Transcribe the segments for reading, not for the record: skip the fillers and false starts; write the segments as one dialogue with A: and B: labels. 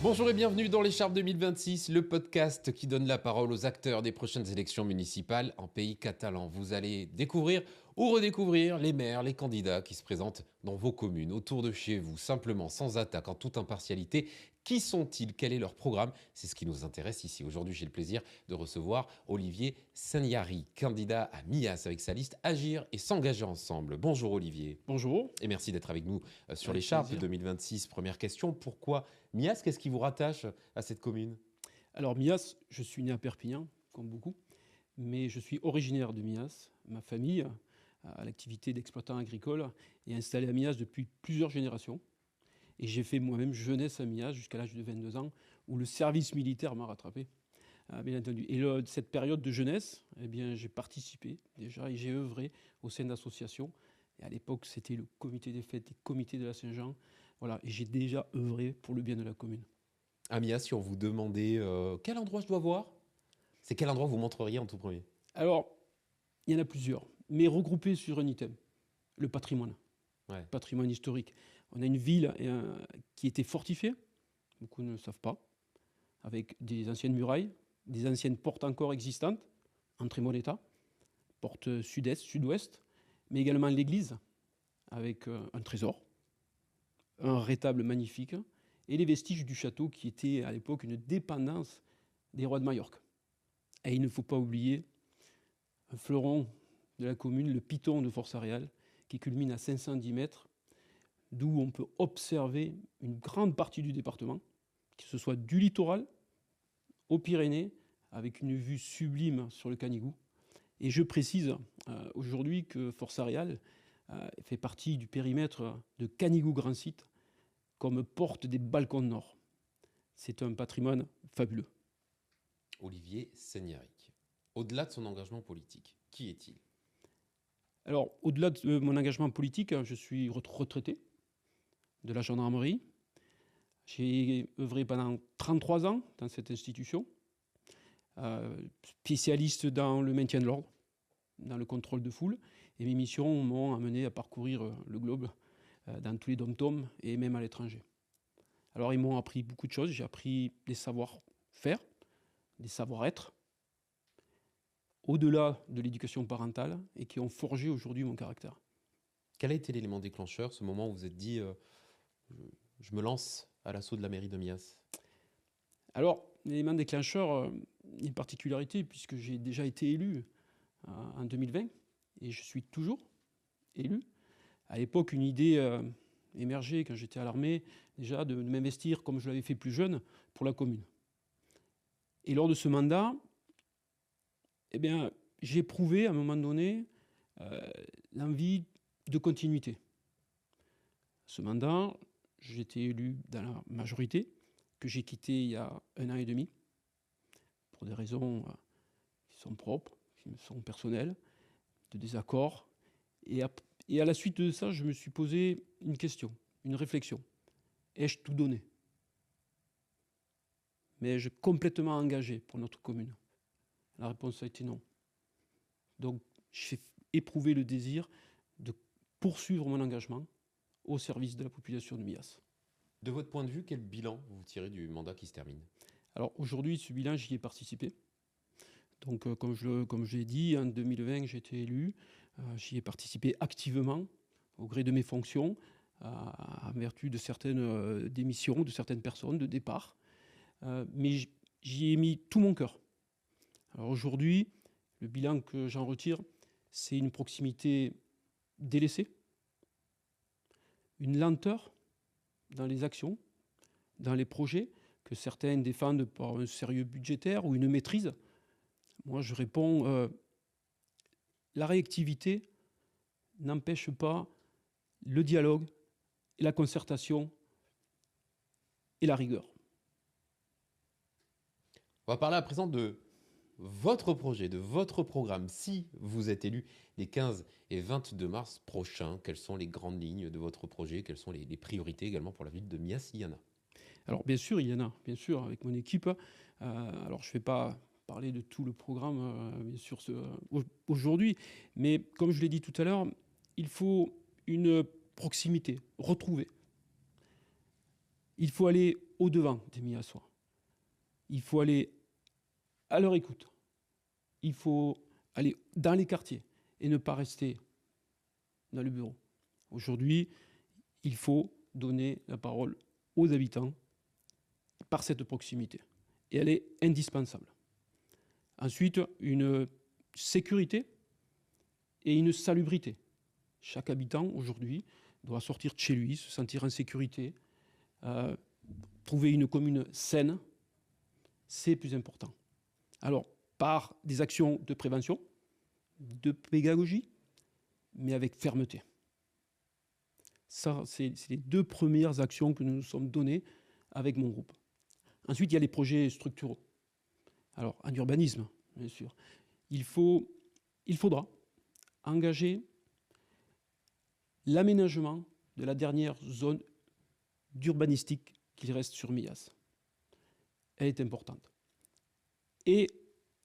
A: Bonjour et bienvenue dans l'Écharpe 2026, le podcast qui donne la parole aux acteurs des prochaines élections municipales en pays catalan. Vous allez découvrir ou redécouvrir les maires, les candidats qui se présentent dans vos communes, autour de chez vous, simplement, sans attaque, en toute impartialité. Qui sont-ils? Quel est leur programme? C'est ce qui nous intéresse ici. Aujourd'hui, j'ai le plaisir de recevoir Olivier Sanyari, candidat à Mias avec sa liste Agir et s'engager ensemble. Bonjour Olivier.
B: Bonjour.
A: Et merci d'être avec nous sur
B: Avec
A: l'Écharpe
B: plaisir.
A: 2026. Première question, pourquoi Mias? Qu'est-ce qui vous rattache à cette commune?
B: Alors Mias, je suis né à Perpignan, comme beaucoup, mais je suis originaire de Mias. Ma famille a l'activité d'exploitant agricole est installée à Mias depuis plusieurs générations. Et j'ai fait moi-même jeunesse à Mias jusqu'à l'âge de 22 ans, où le service militaire m'a rattrapé, bien entendu. Et cette période de jeunesse, eh bien, j'ai participé déjà et j'ai œuvré au sein d'associations. Et à l'époque, c'était le comité des fêtes et le comité de la Saint-Jean. Voilà, et j'ai déjà œuvré pour le bien de la commune.
A: À Mias, si on vous demandait quel endroit je dois voir, c'est quel endroit vous montreriez en tout premier?
B: Alors, il y en a plusieurs, mais regroupés sur un item, le patrimoine,
A: Ouais.
B: patrimoine historique. On a une ville qui était fortifiée, beaucoup ne le savent pas, avec des anciennes murailles, des anciennes portes encore existantes, en très bon état, porte sud-est, sud-ouest, mais également l'église, avec un trésor, un rétable magnifique, et les vestiges du château qui était à l'époque une dépendance des rois de Majorque. Et il ne faut pas oublier un fleuron de la commune, le piton de Force-Aréal, qui culmine à 510 mètres, d'où on peut observer une grande partie du département, que ce soit du littoral aux Pyrénées, avec une vue sublime sur le Canigou. Et je précise aujourd'hui que Force-Aréal fait partie du périmètre de Canigou Grand Site, comme porte des balcons nord. C'est un patrimoine fabuleux.
A: Olivier Sanyari, au-delà de son engagement politique, qui est-il?
B: Alors, au-delà de mon engagement politique, je suis retraité de la gendarmerie. J'ai œuvré pendant 33 ans dans cette institution, spécialiste dans le maintien de l'ordre, dans le contrôle de foule. Et mes missions m'ont amené à parcourir le globe, dans tous les dom-toms et même à l'étranger. Alors, ils m'ont appris beaucoup de choses. J'ai appris des savoir-faire, des savoir-être, au-delà de l'éducation parentale, et qui ont forgé aujourd'hui mon caractère.
A: Quel a été l'élément déclencheur, ce moment où vous vous êtes dit je me lance à l'assaut de la mairie de Mias?
B: Alors, l'élément déclencheur, une particularité, puisque j'ai déjà été élu en 2020, et je suis toujours élu. À l'époque, une idée émergeait quand j'étais à l'armée, déjà de m'investir, comme je l'avais fait plus jeune, pour la commune. Et lors de ce mandat, eh bien, j'ai éprouvé à un moment donné l'envie de continuité. Ce mandat, j'ai été élu dans la majorité, que j'ai quitté il y a 1 an et demi, pour des raisons qui sont propres, qui me sont personnelles, de désaccord. Et à la suite de ça, je me suis posé une question, une réflexion. Ai-je tout donné? Mais ai-je complètement engagé pour notre commune? La réponse a été non. Donc j'ai éprouvé le désir de poursuivre mon engagement au service de la population de Mias.
A: De votre point de vue, quel bilan vous tirez du mandat qui se termine?
B: Alors aujourd'hui, ce bilan, j'y ai participé. Donc comme je l'ai dit, en 2020, j'ai été élu. J'y ai participé activement, au gré de mes fonctions, en vertu de certaines démissions, de certaines personnes, de départ. Mais j'y ai mis tout mon cœur. Alors aujourd'hui, le bilan que j'en retire, c'est une proximité délaissée, une lenteur dans les actions, dans les projets, que certains défendent par un sérieux budgétaire ou une maîtrise. Moi, je réponds, la réactivité n'empêche pas le dialogue, et la concertation et la rigueur.
A: On va parler à présent de votre projet, de votre programme. Si vous êtes élu les 15 et 22 mars prochains, quelles sont les grandes lignes de votre projet? Quelles sont les priorités également pour la ville de Mias? Il y en a.
B: Alors bien sûr, il y en a, bien sûr, avec mon équipe. Alors je ne vais pas parler de tout le programme, bien sûr, aujourd'hui, mais comme je l'ai dit tout à l'heure, il faut une proximité retrouvée. Il faut aller au-devant des Miassois. Il faut aller à leur écoute. Il faut aller dans les quartiers et ne pas rester dans le bureau. Aujourd'hui, il faut donner la parole aux habitants par cette proximité. Et elle est indispensable. Ensuite, une sécurité et une salubrité. Chaque habitant, aujourd'hui, doit sortir de chez lui, se sentir en sécurité, trouver une commune saine. C'est plus important. Alors, par des actions de prévention, de pédagogie, mais avec fermeté. Ça, c'est les 2 premières actions que nous nous sommes données avec mon groupe. Ensuite, il y a les projets structuraux. Alors, en urbanisme, bien sûr, il faudra engager l'aménagement de la dernière zone d'urbanistique qu'il reste sur Millas. Elle est importante. Et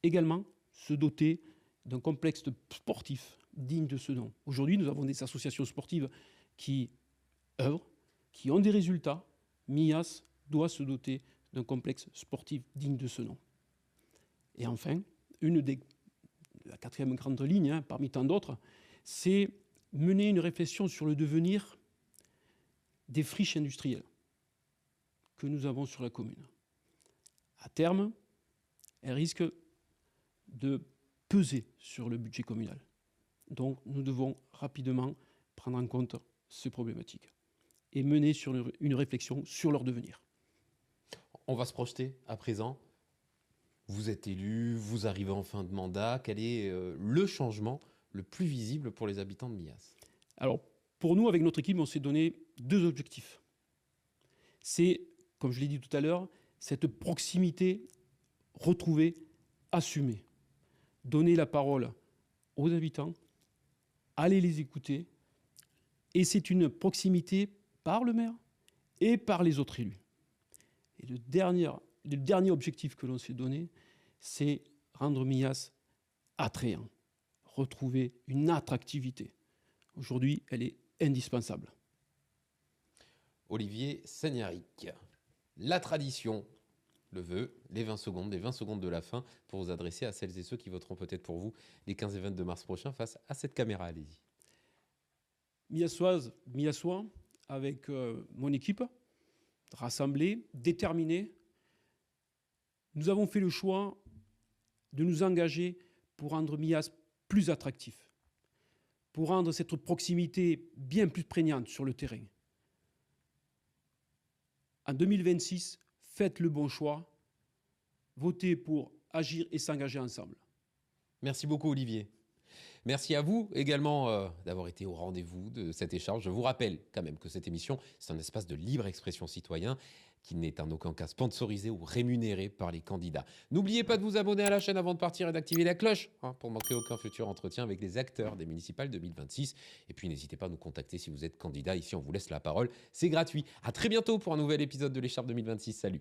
B: également se doter d'un complexe sportif digne de ce nom. Aujourd'hui, nous avons des associations sportives qui œuvrent, qui ont des résultats. Millas doit se doter d'un complexe sportif digne de ce nom. Et enfin, la 4e grande ligne, parmi tant d'autres, c'est mener une réflexion sur le devenir des friches industrielles que nous avons sur la commune. À terme, elles risquent de peser sur le budget communal. Donc, nous devons rapidement prendre en compte ces problématiques et mener sur une réflexion sur leur devenir.
A: On va se projeter à présent. Vous êtes élu, vous arrivez en fin de mandat. Quel est le changement le plus visible pour les habitants de Millas?
B: Alors, pour nous, avec notre équipe, on s'est donné 2 objectifs. C'est, comme je l'ai dit tout à l'heure, cette proximité retrouvée, assumée. Donner la parole aux habitants, aller les écouter. Et c'est une proximité par le maire et par les autres élus. Et le dernier objectif que l'on s'est donné, c'est rendre Millas attrayant, retrouver une attractivité. Aujourd'hui, elle est indispensable.
A: Olivier Sagnaric, la tradition le veut, les 20 secondes de la fin pour vous adresser à celles et ceux qui voteront peut-être pour vous les 15 et 22 mars prochains face à cette caméra. Allez-y.
B: Millassois, avec mon équipe, rassemblée, déterminée, nous avons fait le choix de nous engager pour rendre Millas plus attractif, pour rendre cette proximité bien plus prégnante sur le terrain. En 2026, faites le bon choix, votez pour agir et s'engager ensemble.
A: Merci beaucoup Olivier. Merci à vous également d'avoir été au rendez-vous de cet échange. Je vous rappelle quand même que cette émission, c'est un espace de libre expression citoyen qui n'est en aucun cas sponsorisé ou rémunéré par les candidats. N'oubliez pas de vous abonner à la chaîne avant de partir et d'activer la cloche pour ne manquer aucun futur entretien avec les acteurs des municipales 2026. Et puis n'hésitez pas à nous contacter si vous êtes candidat. Ici, on vous laisse la parole. C'est gratuit. À très bientôt pour un nouvel épisode de l'Écharpe 2026. Salut.